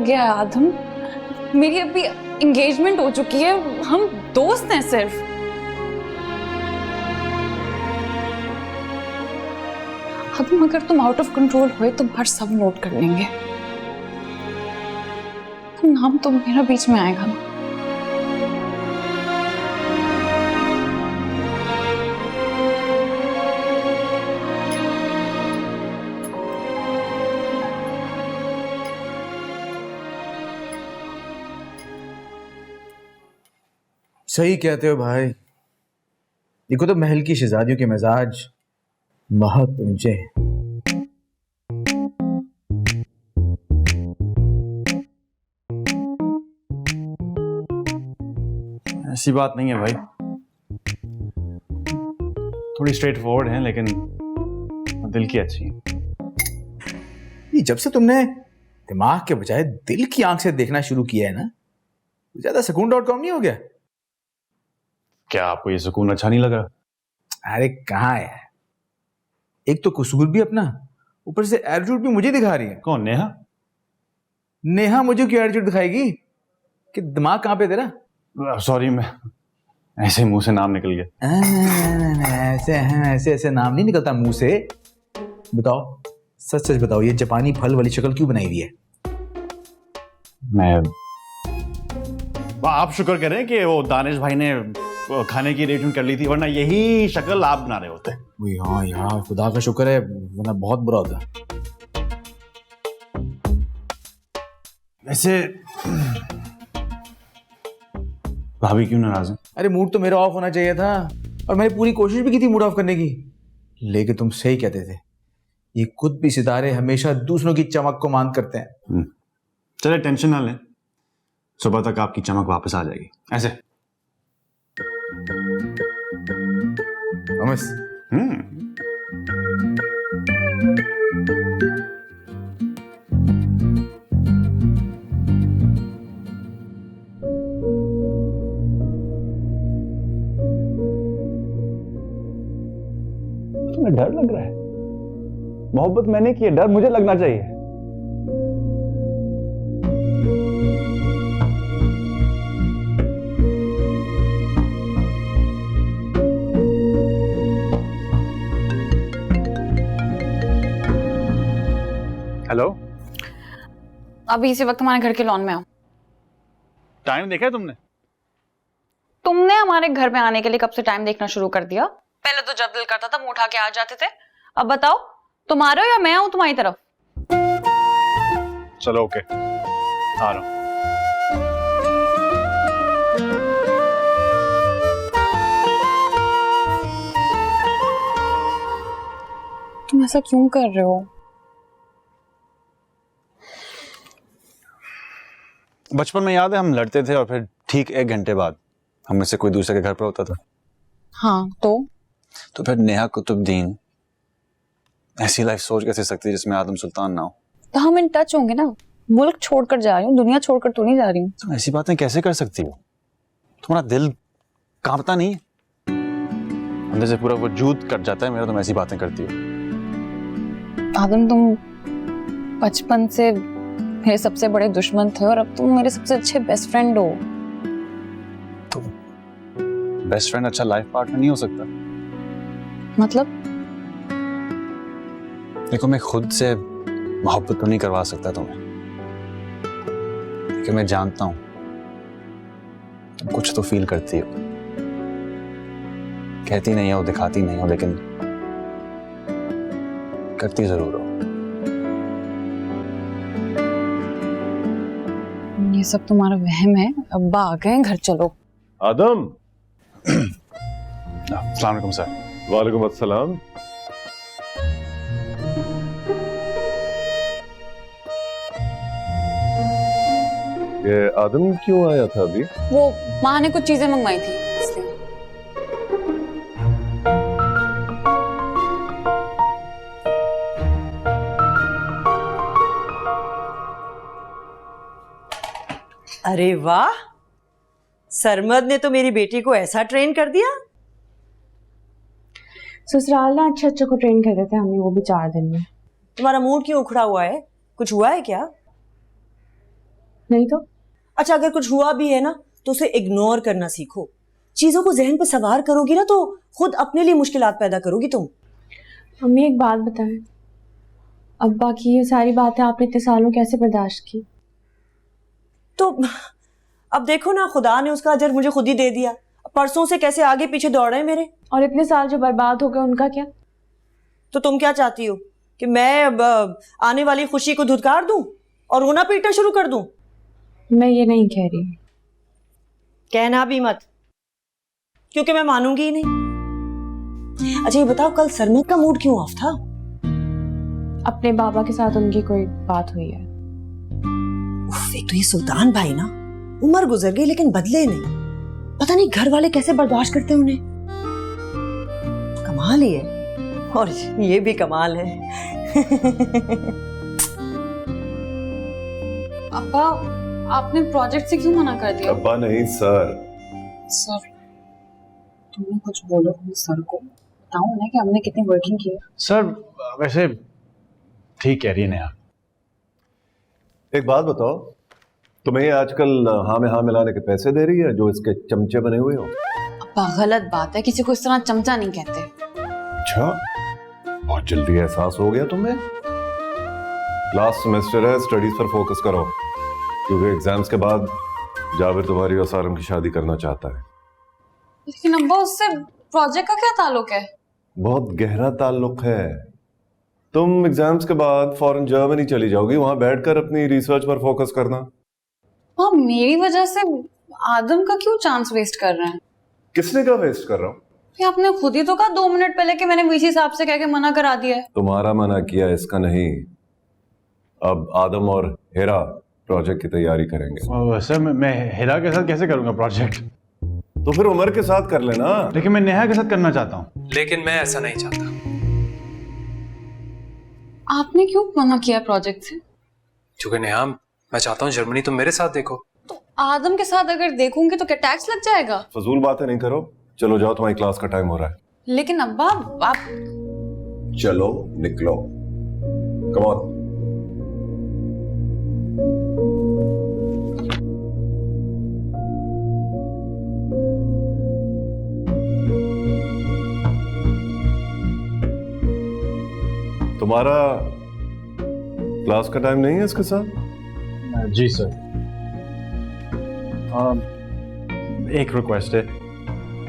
गया है आदम? मेरी अभी एंगेजमेंट हो चुकी है, हम दोस्त हैं सिर्फ। आदम अगर तुम आउट ऑफ कंट्रोल हुए तो बाहर सब नोट कर लेंगे। नाम तो मेरा बीच में आएगा ना। सही कहते हो भाई। देखो तो महल की शहजादियों के मिजाज बहुत ऊंचे हैं। ऐसी बात नहीं है भाई, थोड़ी स्ट्रेट फॉरवर्ड है लेकिन दिल की अच्छी है। ये जब से तुमने दिमाग के बजाय दिल की आंख से देखना शुरू किया है ना, ज्यादा सुकून.com नहीं हो गया? क्या आपको ये सुकून अच्छा नहीं लग रहा? अरे कहाँ है, एक तो कसूर भी अपना, ऊपर से एटीट्यूड भी मुझे दिखा रही है। कौन, नेहा? नेहा मुझे क्यों एटीट्यूड दिखाएगी? कि दिमाग कहाँ पे तेरा? सॉरी, मैं ऐसे मुंह से नाम निकल गया। ऐसे ऐसे नाम नहीं निकलता मुंह से। बताओ, सच सच बताओ, ये जापानी फल वाली शक्ल क्यों बनाई हुई है? आप शुक्र करें कि वो दानिश भाई ने खाने की रेटिंग कर ली थी, वरना यही शक्ल आप बना रहे होते। हाँ यार, खुदा का शुक्र है, वरना बहुत बुरा होता। वैसे भाभी क्यों नाराज है? अरे मूड तो मेरा ऑफ होना चाहिए था, और मैंने पूरी कोशिश भी की थी मूड ऑफ करने की, लेकिन तुम सही कहते थे, ये खुद भी सितारे हमेशा दूसरों की चमक को मांग करते हैं। चले टेंशन ना लें, सुबह तक आपकी चमक वापस आ जाएगी। ऐसे प्रॉमिस? तुम्हें डर लग रहा है? मोहब्बत मैंने की है, डर मुझे लगना चाहिए। हेलो, अभी इसी वक्त हमारे घर के लॉन में आओ। टाइम देखा है तुमने? तुमने हमारे घर में आने के लिए कब से टाइम देखना शुरू कर दिया? पहले तो जब दिल करता था मुंह उठा के आ जाते थे, अब बताओ तुम आ रहे हो या मैं आऊं तुम्हारी तरफ? चलो ओके, आ रहा हूं। तुम ऐसा क्यों कर रहे हो? बचपन में याद है हम लड़ते थे और फिर ठीक 1 घंटे बाद हम में से कोई दूसरे के घर पर होता था। हाँ तो फिर नेहा कुतुबुद्दीन ऐसी लाइफ सोच कैसे सकती है जिसमें आदम सुल्तान ना हो? तो हम इन टच होंगे ना। मुल्क छोड़कर जा रही हूँ, दुनिया छोड़कर तो नहीं जा रही हूँ। तुम ऐसी बातें कैसे कर सकती हो? तुम्हारा दिल कांपता नहीं है? अंदर से पूरा वजूद कट जाता है मेरा, तुम ऐसी बातें करती हो। आदम, तुम बचपन से मेरे सबसे बड़े दुश्मन थे और अब तुम मेरे सबसे अच्छे बेस्ट फ्रेंड हो। तो बेस्ट फ्रेंड अच्छा लाइफ पार्टनर नहीं हो सकता? मतलब? देखो, मैं खुद से मोहब्बत तो नहीं करवा सकता तुम्हें, लेकिन मैं जानता हूं तुम कुछ तो फील करती हो। कहती नहीं हो, दिखाती नहीं हो, लेकिन करती जरूर हो। ये सब तुम्हारा वहम है। अब्बा आ गए, घर चलो। आदम। अस्सलाम वालेकुम सर। वालेकुम अस्सलाम। ये आदम क्यों आया था अभी? वो माँ ने कुछ चीजें मंगवाई थी इसलिए। अरे वाह, सरमद ने तो मेरी बेटी को ऐसा ट्रेन कर दिया। ससुराल ना अच्छे अच्छे को ट्रेन कर देते हैं, हमने वो भी 4 दिन में। तुम्हारा मूड क्यों उखड़ा हुआ है? कुछ हुआ है क्या? नहीं तो अच्छा, अगर कुछ हुआ भी है ना तो उसे इग्नोर करना सीखो। चीजों को जहन पे सवार करोगी ना तो खुद अपने लिए मुश्किलात पैदा करोगी तुम। मम्मी एक बात बताएं, अब्बा की ये सारी बातें आपने इतने सालों कैसे बर्दाश्त की? तो अब देखो ना, खुदा ने उसका अजर मुझे खुद ही दे दिया। परसों से कैसे आगे पीछे दौड़ रहे हैं मेरे। और इतने साल जो बर्बाद हो गए उनका क्या? तो तुम क्या चाहती हो कि मैं अब आने वाली खुशी को धुतकार दूं और रोना पीटना शुरू कर दूं? मैं ये नहीं कह रही। कहना भी मत, क्योंकि मैं मानूंगी ही नहीं। अच्छा ये बताओ, कल सरमद का मूड क्यों ऑफ था? अपने बाबा के साथ उनकी कोई बात हुई है। उफ, एक तो ये सुल्तान भाई ना, उम्र गुजर गई लेकिन बदले नहीं। पता नहीं घर वाले कैसे बर्दाश्त करते हैं उन्हें। कमाल ही है। और ये भी कमाल है। अब्बा, आपने प्रोजेक्ट से क्यों मना कर दिया? अब्बा नहीं सर। सर, तुमने कुछ बोलो अपने सर को, बताओ ना कि हमने कितनी वर्किंग की है। सर वैसे ठीक कह रही है नेहा। एक बात बताओ, तुम्हें ये आजकल हाँ में हाँ मिलाने के पैसे दे रही है जो इसके चमचे बने हुए हो? अब्बा गलत बात है, किसी को इस तरह चमचा नहीं कहते। अच्छा, बहुत जल्दी एहसास हो गया तुम्हें। लास्ट सेमेस्टर है, स्टडीज पर फोकस करो, क्योंकि एग्जाम्स के बाद जाबिर तुम्हारी और सारम की शादी करना चाहता है। लेकिन अब्बा, उससे प्रोजेक्ट का क्या ताल्लुक है? बहुत गहरा ताल्लुक है। तुम एग्जाम्स के बाद फॉरेन जर्मनी चली जाओगी, वहां बैठकर अपनी रिसर्च पर फोकस करना। हाँ, मेरी वजह से आदम का क्यों चांस वेस्ट कर रहे हैं? किसने कहा वेस्ट कर रहा हूँ? ये आपने खुद ही तो कहा 2 मिनट पहले कि मैंने वीसी साहब से कह के मना करा दिया है। तुम्हारा मना किया, इसका नहीं। अब आदम और हेरा प्रोजेक्ट की तैयारी करेंगे। सर मैं हेरा के साथ कैसे करूंगा प्रोजेक्ट? तो फिर उमर के साथ कर लेना। लेकिन मैं नेहा के साथ करना चाहता हूँ। लेकिन मैं ऐसा नहीं चाहता। आपने क्यों मना किया प्रोजेक्ट से? क्योंकि नेहा, मैं चाहता हूँ जर्मनी तुम मेरे साथ देखो। तो आदम के साथ अगर देखूंगी तो क्या टैक्स लग जाएगा? फजूल बातें नहीं करो, चलो जाओ, तुम्हारी क्लास का टाइम हो रहा है। लेकिन अब्बा, आप चलो निकलो, कम ऑन। तुम्हारा क्लास का टाइम नहीं है इसके साथ? जी सर। एक रिक्वेस्ट है,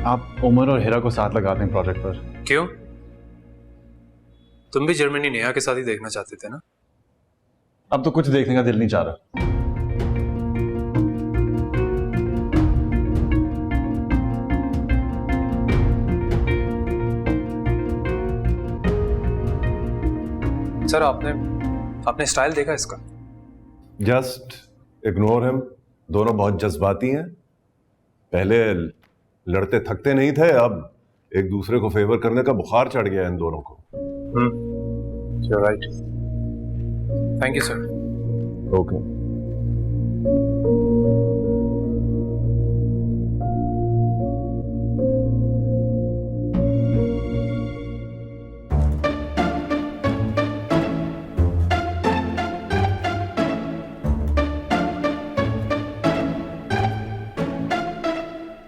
आप उमर और हेरा को साथ लगा दें प्रोजेक्ट पर। क्यों? तुम भी जर्मनी नेहा के साथ ही देखना चाहते थे ना? अब तो कुछ देखने का दिल नहीं चाह रहा। सर, आपने स्टाइल देखा इसका? Just ignore him. दोनों बहुत जज्बाती हैं। पहले लड़ते थकते नहीं थे, अब एक दूसरे को फेवर करने का बुखार चढ़ गया है इन दोनों को। You're right. Thank you, sir. Okay.